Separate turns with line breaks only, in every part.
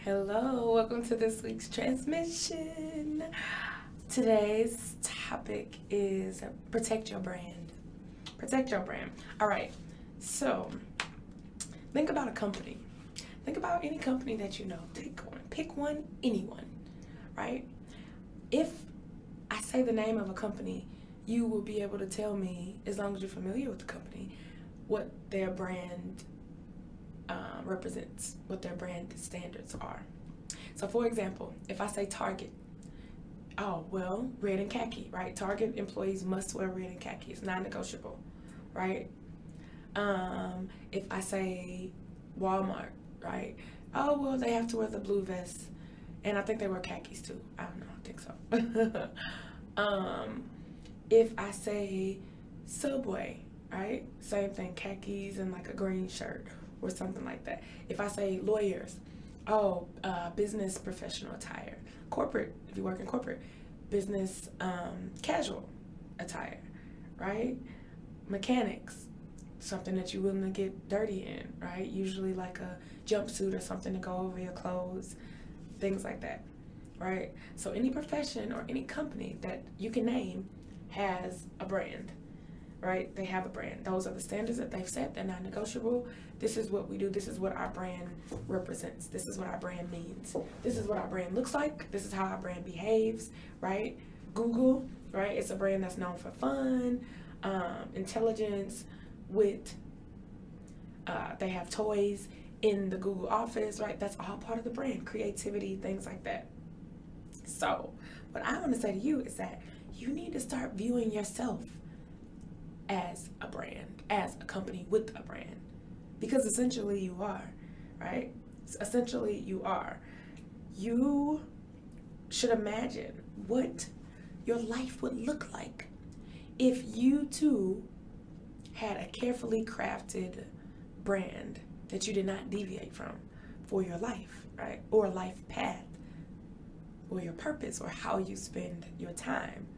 Hello, welcome to this week's transmission. Today's topic is protect your brand. Protect your brand. All right, so think about a company. Think about any company that you know. Take one, pick one, anyone, right? If I say the name of a company, you will be able to tell me, as long as you're familiar with the company, what their brand represents, what their brand standards are. So, for example, if I say Target, oh, well, red and khaki, right? Target employees must wear red and khaki. It's non negotiable, right? If I say Walmart, right? Oh, well, they have to wear the blue vest. And I think they wear khakis too. I don't know. I think so. If I say Subway, right? Same thing, khakis and like a green shirt or something like that. If I say lawyers, oh, business professional attire. Corporate, if you work in corporate, business casual attire, right? Mechanics, something that you're willing to get dirty in, right? Usually like a jumpsuit or something to go over your clothes, things like that, right? So any profession or any company that you can name has a brand, right? They have a brand. Those are the standards that they've set. They're not negotiable. This is what we do. This is what our brand represents. This is what our brand means. This is what our brand looks like. This is how our brand behaves, right? Google, right? It's a brand that's known for fun, intelligence, wit. They have toys in the Google office, right? That's all part of the brand. Creativity, things like that. So, what I want to say to you is that you need to start viewing yourself as a brand, as a company with a brand. Because essentially you are, right? Essentially you are. You should imagine what your life would look like if you too had a carefully crafted brand that you did not deviate from for your life, right? Or life path, or your purpose, or how you spend your time.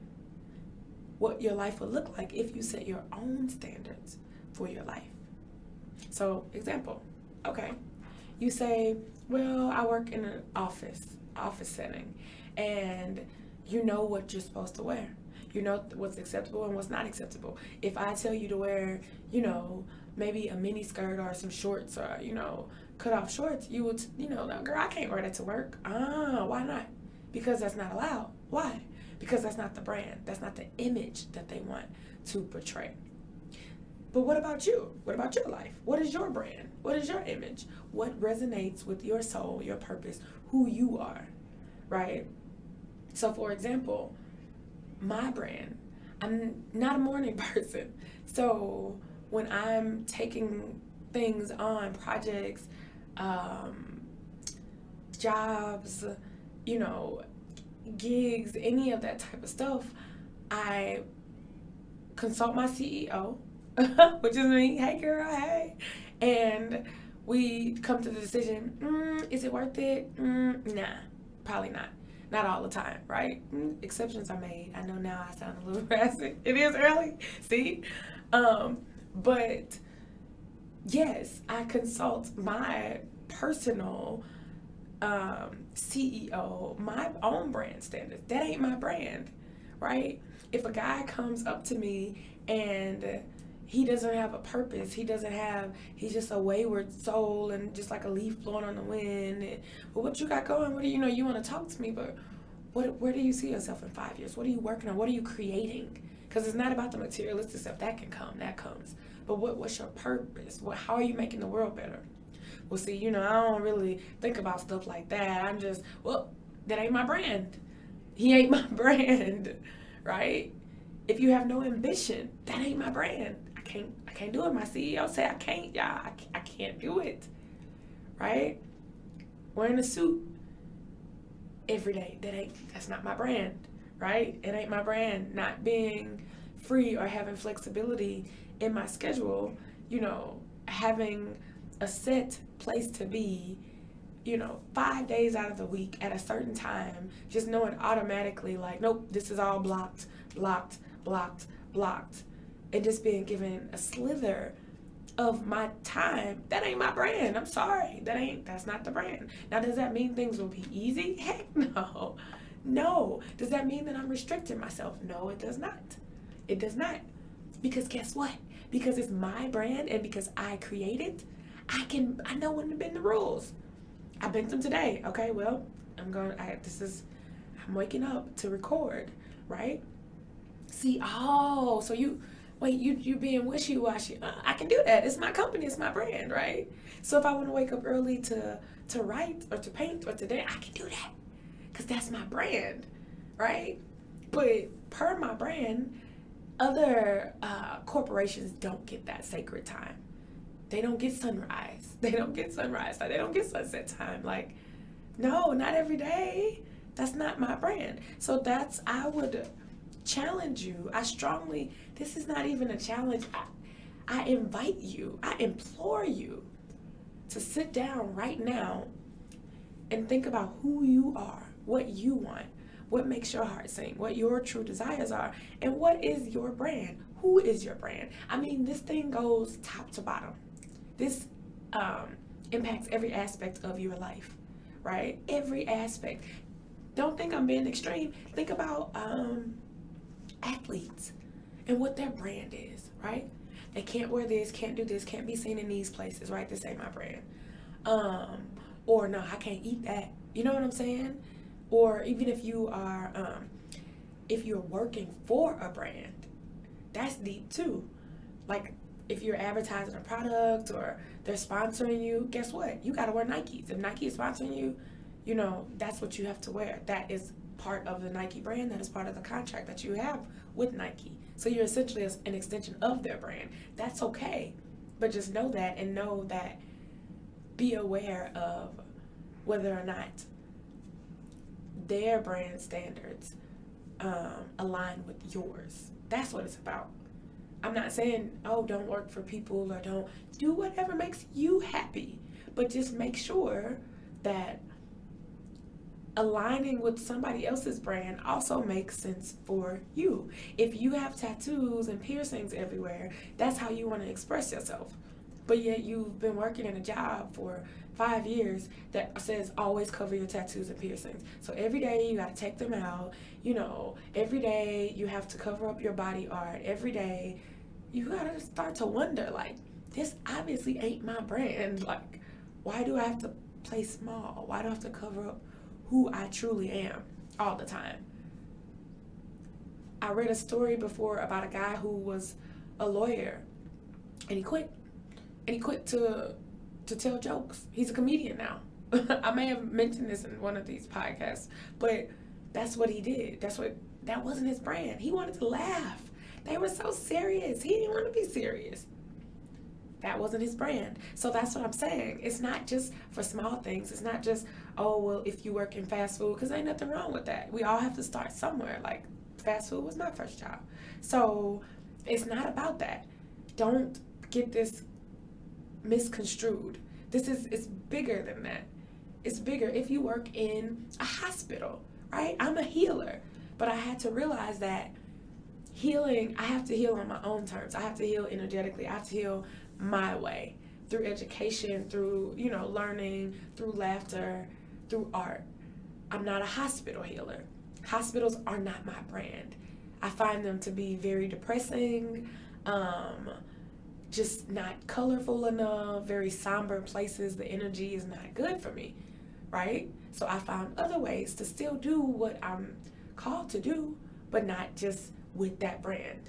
What your life would look like if you set your own standards for your life. So, example, okay, you say, well, I work in an office setting, and you know what you're supposed to wear. You know what's acceptable and what's not acceptable. If I tell you to wear, maybe a mini skirt or some shorts or, cut off shorts, you would, "No, girl, I can't wear that to work." Why not? Because that's not allowed. Why? Because that's not the brand. That's not the image that they want to portray. But what about you? What about your life? What is your brand? What is your image? What resonates with your soul, your purpose, who you are, right? So, for example, my brand, I'm not a morning person. So, when I'm taking things on, projects, jobs, you know, gigs, any of that type of stuff, I consult my CEO, which is me. Hey, girl, hey. And we come to the decision, is it worth it? Nah, probably not. Not all the time, right? Exceptions are made. I know now I sound a little raspy. It is early, see? But yes, I consult my personal CEO, my own brand standards. That ain't my brand, right? If a guy comes up to me and he doesn't have a purpose, he's just a wayward soul and just like a leaf blowing on the wind. But what you got going? What do you know? You want to talk to me, but where do you see yourself in 5 years? What are you working on? What are you creating? Because it's not about the materialistic stuff. That can come, that comes. But what's your purpose? How are you making the world better? Well, see, I don't really think about stuff like that. I'm just, that ain't my brand. He ain't my brand, right? If you have no ambition, that ain't my brand. I can't do it. My CEO said I can't, y'all. I can't do it, right? Wearing a suit every day, that's not my brand, right? It ain't my brand. Not being free or having flexibility in my schedule, having a set place to be, 5 days out of the week at a certain time, just knowing automatically, like, nope, this is all blocked, and just being given a slither of my time, that ain't my brand. I'm sorry. That's not the brand. Now, does that mean things will be easy? Heck no. No. Does that mean that I'm restricting myself? No, it does not. It does not. Because guess what? Because it's my brand and because I create it, I know when to bend the rules. I bent them today. Okay, well, I'm waking up to record, right? See, so you being wishy-washy. I can do that. It's my company, it's my brand, right? So if I want to wake up early to write or to paint or to dance, I can do that because that's my brand, right? But per my brand, other corporations don't get that sacred time. They don't get sunrise. They don't get sunrise. Like, they don't get sunset time. Like, no, not every day. That's not my brand. So I would challenge you. This is not even a challenge. I invite you, I implore you to sit down right now and think about who you are, what you want, what makes your heart sing, what your true desires are, and what is your brand? Who is your brand? I mean, this thing goes top to bottom. This impacts every aspect of your life, right? Every aspect. Don't think I'm being extreme. Think about athletes and what their brand is, right? They can't wear this, can't do this, can't be seen in these places, right? This ain't my brand. Or no, I can't eat that. You know what I'm saying? Or even if you're working for a brand, that's deep too. Like, if you're advertising a product or they're sponsoring you, guess what? You gotta wear Nikes. If Nike is sponsoring you, that's what you have to wear. That is part of the Nike brand. That is part of the contract that you have with Nike. So you're essentially an extension of their brand. That's okay. But just know that, and know that, be aware of whether or not their brand standards align with yours. That's what it's about. I'm not saying, don't work for people or don't do whatever makes you happy, but just make sure that aligning with somebody else's brand also makes sense for you. If you have tattoos and piercings everywhere, that's how you want to express yourself. But yet you've been working in a job for 5 years that says always cover your tattoos and piercings. So every day you got to take them out. Every day you have to cover up your body art. Every day you got to start to wonder, like, this obviously ain't my brand. Like, why do I have to play small? Why do I have to cover up who I truly am all the time? I read a story before about a guy who was a lawyer and he quit. And he quit to tell jokes. He's a comedian now. I may have mentioned this in one of these podcasts, but that's what he did. That wasn't his brand. He wanted to laugh. They were so serious. He didn't want to be serious. That wasn't his brand. So that's what I'm saying. It's not just for small things. It's not just, if you work in fast food, because ain't nothing wrong with that. We all have to start somewhere. Like, fast food was my first job. So it's not about that. Don't get this misconstrued. It's bigger than that. It's bigger. If you work in a hospital, right? I'm a healer, but I had to realize that healing, I have to heal on my own terms. I have to heal energetically. I have to heal my way, through education, through, learning, through laughter, through art. I'm not a hospital healer. Hospitals are not my brand. I find them to be very depressing, just not colorful enough, very somber places. The energy is not good for me, right? So I found other ways to still do what I'm called to do, but not just with that brand.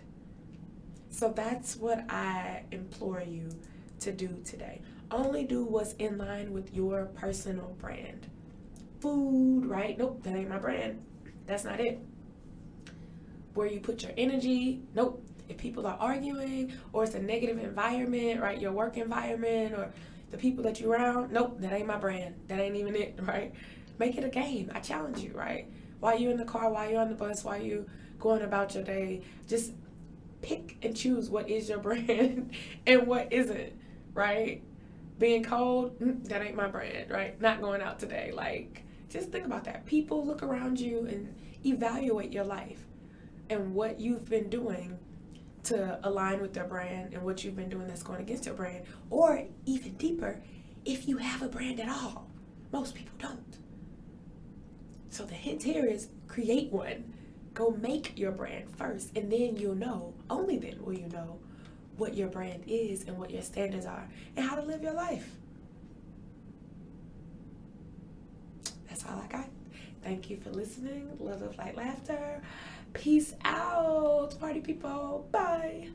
So that's what I implore you to do today. Only do what's in line with your personal brand. Food, right? Nope, that ain't my brand. That's not it. Where you put your energy, nope. If people are arguing or it's a negative environment, right? Your work environment or the people that you're around, nope, that ain't my brand. That ain't even it, right? Make it a game. I challenge you, right? While you're in the car, while you're on the bus, while you going about your day, just pick and choose what is your brand and what isn't, right? Being cold, that ain't my brand, right? Not going out today. Like, just think about that. People, look around you and evaluate your life and what you've been doing to align with their brand and what you've been doing that's going against your brand. Or even deeper, if you have a brand at all. Most people don't. So the hint here is create one. Go make your brand first, and then you'll know, only then will you know what your brand is and what your standards are and how to live your life. That's all I got. Thank you for listening. Love, light, laughter. Peace out, party people. Bye.